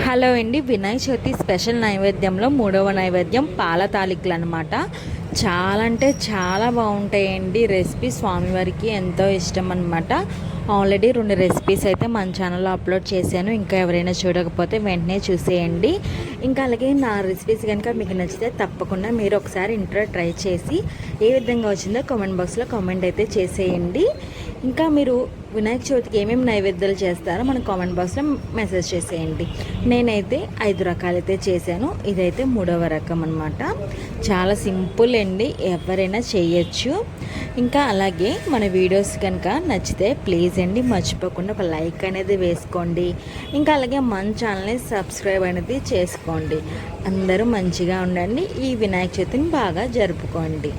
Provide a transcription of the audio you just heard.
Hello అండి. Vinayaka Chavithi special నైవేద్యంలో మూడవ నైవేద్యం పాల తాలికలు అనమాట. చాలా అంటే చాలా బాగుంటాయండి. రెసిపీ స్వామివారికి ఎంతో ఇష్టం అనమాట. ఆల్రెడీ 2 రెసిపీస్ అయితే మన ఛానల్లో అప్లోడ్ చేశాను. ఇంకా ఎవరైనా చూడకపోతే వెంటనే చూసేయండి. ఇంకా అలాగే నా రెసిపీస్ కనుక మీకు నచ్చితే తప్పకుండా మీరు ఒకసారి ఇంట్లో ట్రై చేసి ఏ విధంగా వచ్చిందో కామెంట్ బాక్స్లో కామెంట్ అయితే చేసేయండి. ఇంకా మీరు వినాయక చవితికి ఏమేమి నైవేద్యాలు చేస్తారో మన కామెంట్ బాక్స్లో మెసేజ్ చేసేయండి. నేనైతే 5 రకాలైతే చేశాను. ఇదైతే 3వ రకం అనమాట. చాలా సింపుల్ అండి, ఎవరైనా చేయొచ్చు. ఇంకా అలాగే మన వీడియోస్ కనుక నచ్చితే ప్లీజ్ అండి మర్చిపోకుండా ఒక లైక్ అనేది వేసుకోండి. ఇంకా అలాగే మన ఛానల్ని సబ్స్క్రైబ్ అనేది చేసుకోండి. అందరూ మంచిగా ఉండండి. ఈ వినాయక చవితిని బాగా జరుపుకోండి.